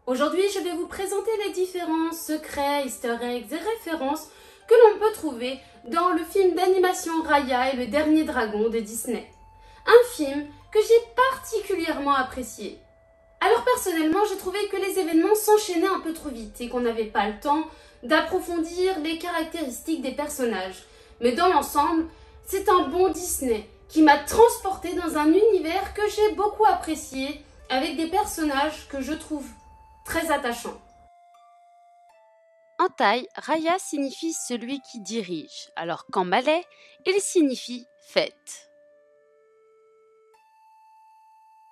Aujourd'hui, je vais vous présenter les différents secrets, easter eggs et références que l'on peut trouver dans le film d'animation Raya et le Dernier Dragon de Disney. Un film que j'ai particulièrement apprécié. Alors personnellement, j'ai trouvé que les événements s'enchaînaient un peu trop vite et qu'on n'avait pas le temps d'approfondir les caractéristiques des personnages. Mais dans l'ensemble, c'est un bon Disney qui m'a transporté dans un univers que j'ai beaucoup apprécié avec des personnages que je trouve très attachants. En thaï, Raya signifie celui qui dirige, alors qu'en malais, il signifie fête.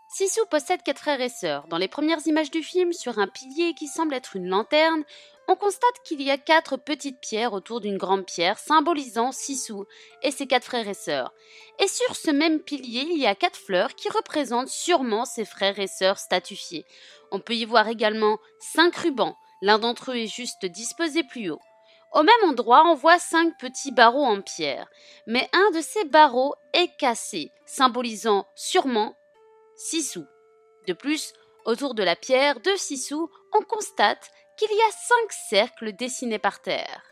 Sisu possède 4 frères et sœurs. Dans les premières images du film, sur un pilier qui semble être une lanterne, on constate qu'il y a 4 petites pierres autour d'une grande pierre symbolisant Sisu et ses 4 frères et sœurs. Et sur ce même pilier, il y a 4 fleurs qui représentent sûrement ses frères et sœurs statufiés. On peut y voir également 5 rubans, l'un d'entre eux est juste disposé plus haut. Au même endroit, on voit 5 petits barreaux en pierre, mais un de ces barreaux est cassé, symbolisant sûrement Sisu. De plus, autour de la pierre de Sisu, on constate qu'il y a 5 cercles dessinés par terre.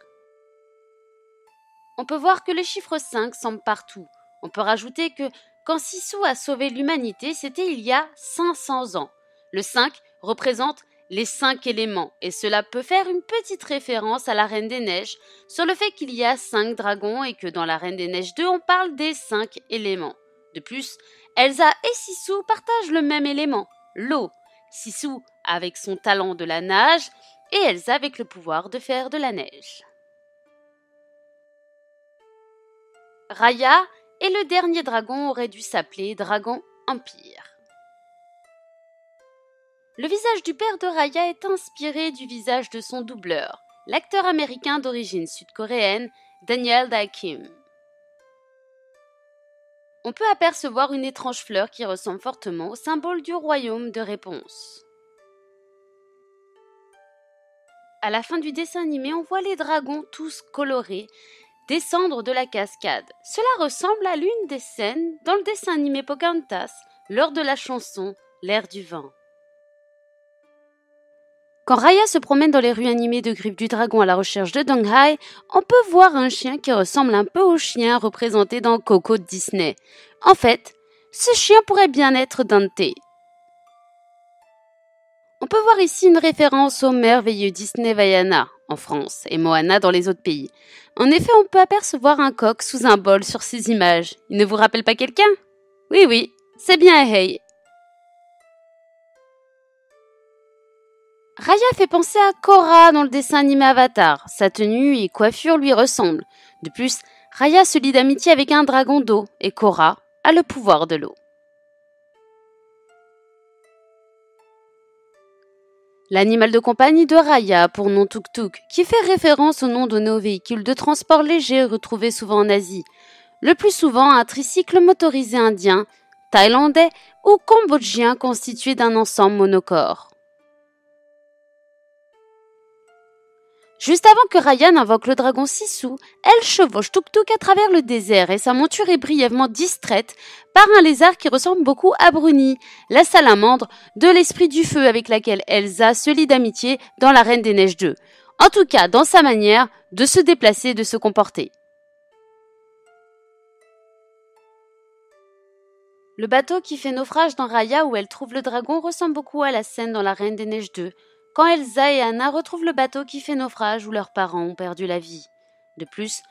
On peut voir que le chiffre 5 semble partout. On peut rajouter que quand Sisu a sauvé l'humanité, c'était il y a 500 ans. Le 5 représente les 5 éléments, et cela peut faire une petite référence à la Reine des Neiges sur le fait qu'il y a 5 dragons et que dans la Reine des Neiges 2, on parle des 5 éléments. De plus, Elsa et Sisu partagent le même élément, l'eau. Sisu avec son talent de la nage et Elsa avec le pouvoir de faire de la neige. Raya et le dernier dragon auraient dû s'appeler Dragon Empire. Le visage du père de Raya est inspiré du visage de son doubleur, l'acteur américain d'origine sud-coréenne Daniel Dae-Kim. On peut apercevoir une étrange fleur qui ressemble fortement au symbole du royaume de Réponse. À la fin du dessin animé, on voit les dragons tous colorés descendre de la cascade. Cela ressemble à l'une des scènes dans le dessin animé Pocahontas lors de la chanson L'air du vent. Quand Raya se promène dans les rues animées de Griffes du Dragon à la recherche de Donghai, on peut voir un chien qui ressemble un peu au chien représenté dans Coco de Disney. En fait, ce chien pourrait bien être Dante. On peut voir ici une référence au merveilleux Disney Vaiana en France et Moana dans les autres pays. En effet, on peut apercevoir un coq sous un bol sur ces images. Il ne vous rappelle pas quelqu'un ? Oui, c'est bien Hey. Raya fait penser à Korra dans le dessin animé Avatar. Sa tenue et coiffure lui ressemblent. De plus, Raya se lie d'amitié avec un dragon d'eau et Korra a le pouvoir de l'eau. L'animal de compagnie de Raya, pour nom Tuk-Tuk, qui fait référence au nom donné au véhicule de transport léger retrouvé souvent en Asie. Le plus souvent un tricycle motorisé indien, thaïlandais ou cambodgien constitué d'un ensemble monocore. Juste avant que Raya n'invoque le dragon Sisu, elle chevauche Tuk-Tuk à travers le désert et sa monture est brièvement distraite par un lézard qui ressemble beaucoup à Bruni, la salamandre de l'esprit du feu avec laquelle Elsa se lie d'amitié dans la Reine des Neiges 2. En tout cas, dans sa manière de se déplacer et de se comporter. Le bateau qui fait naufrage dans Raya où elle trouve le dragon ressemble beaucoup à la scène dans la Reine des Neiges 2, quand Elsa et Anna retrouvent le bateau qui fait naufrage où leurs parents ont perdu la vie. De plus,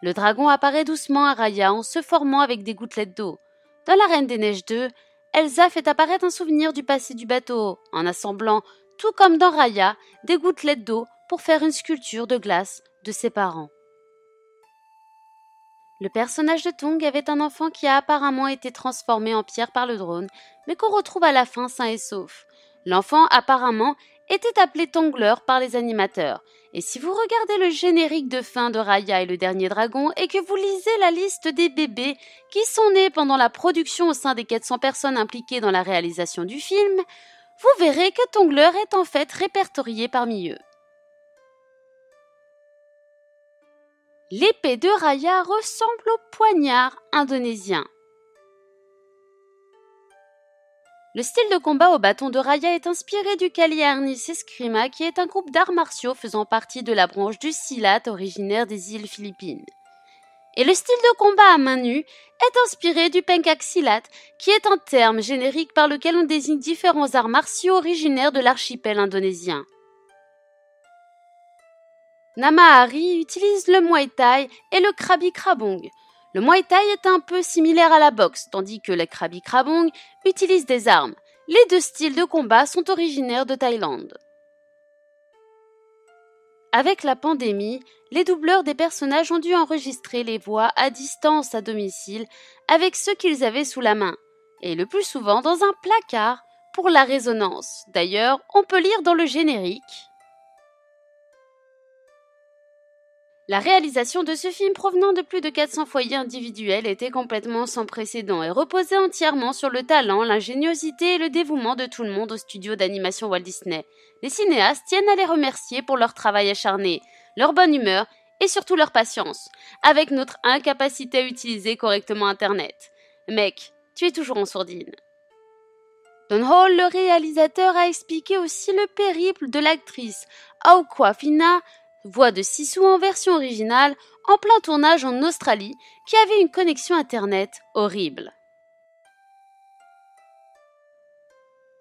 le dragon apparaît doucement à Raya en se formant avec des gouttelettes d'eau. Dans la Reine des Neiges 2, Elsa fait apparaître un souvenir du passé du bateau, en assemblant, tout comme dans Raya, des gouttelettes d'eau pour faire une sculpture de glace de ses parents. Le personnage de Tong avait un enfant qui a apparemment été transformé en pierre par le drone, mais qu'on retrouve à la fin sain et sauf. L'enfant, apparemment, était appelé Tongler par les animateurs. Et si vous regardez le générique de fin de Raya et le Dernier Dragon et que vous lisez la liste des bébés qui sont nés pendant la production au sein des 400 personnes impliquées dans la réalisation du film, vous verrez que Tongler est en fait répertorié parmi eux. L'épée de Raya ressemble au poignard indonésien. Le style de combat au bâton de Raya est inspiré du Kali Arnis Eskrima, qui est un groupe d'arts martiaux faisant partie de la branche du Silat originaire des îles Philippines. Et le style de combat à main nue est inspiré du Pencak Silat, qui est un terme générique par lequel on désigne différents arts martiaux originaires de l'archipel indonésien. Namahari utilise le Muay Thai et le Krabi Krabong. Le Muay Thai est un peu similaire à la boxe, tandis que le Krabi Krabong utilise des armes. Les deux styles de combat sont originaires de Thaïlande. Avec la pandémie, les doubleurs des personnages ont dû enregistrer les voix à distance à domicile avec ceux qu'ils avaient sous la main, et le plus souvent dans un placard pour la résonance. D'ailleurs, on peut lire dans le générique. La réalisation de ce film provenant de plus de 400 foyers individuels était complètement sans précédent et reposait entièrement sur le talent, l'ingéniosité et le dévouement de tout le monde au studio d'animation Walt Disney. Les cinéastes tiennent à les remercier pour leur travail acharné, leur bonne humeur et surtout leur patience, avec notre incapacité à utiliser correctement Internet. Mec, tu es toujours en sourdine. Don Hall, le réalisateur, a expliqué aussi le périple de l'actrice Awkwafina, voix de Sisu en version originale, en plein tournage en Australie, qui avait une connexion internet horrible.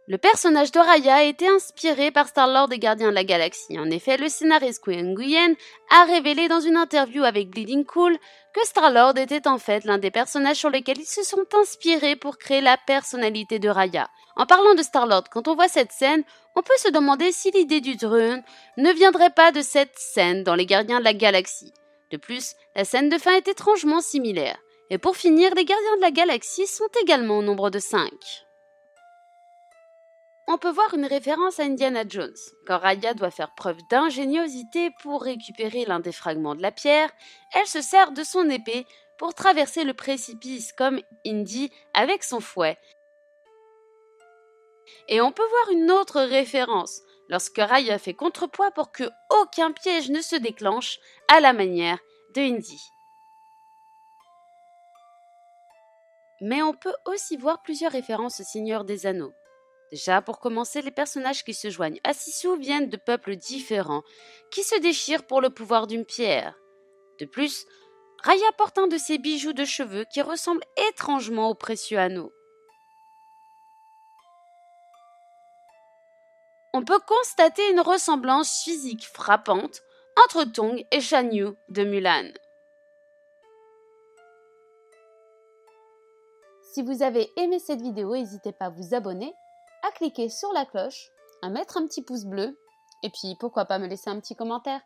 Le personnage de Raya a été inspiré par Star-Lord des Gardiens de la Galaxie. En effet, le scénariste Qui Nguyen a révélé dans une interview avec Bleeding Cool que Star-Lord était en fait l'un des personnages sur lesquels ils se sont inspirés pour créer la personnalité de Raya. En parlant de Star-Lord, quand on voit cette scène, on peut se demander si l'idée du drone ne viendrait pas de cette scène dans les Gardiens de la Galaxie. De plus, la scène de fin est étrangement similaire. Et pour finir, les Gardiens de la Galaxie sont également au nombre de 5. On peut voir une référence à Indiana Jones. Quand Raya doit faire preuve d'ingéniosité pour récupérer l'un des fragments de la pierre, elle se sert de son épée pour traverser le précipice comme Indy avec son fouet. Et on peut voir une autre référence lorsque Raya fait contrepoids pour que aucun piège ne se déclenche à la manière de Indy. Mais on peut aussi voir plusieurs références au Seigneur des Anneaux. Déjà, pour commencer, les personnages qui se joignent à Sisu viennent de peuples différents, qui se déchirent pour le pouvoir d'une pierre. De plus, Raya porte un de ses bijoux de cheveux qui ressemble étrangement au précieux anneau. On peut constater une ressemblance physique frappante entre Tong et Shan Yu de Mulan. Si vous avez aimé cette vidéo, n'hésitez pas à vous abonner, à cliquer sur la cloche, à mettre un petit pouce bleu, et puis pourquoi pas me laisser un petit commentaire.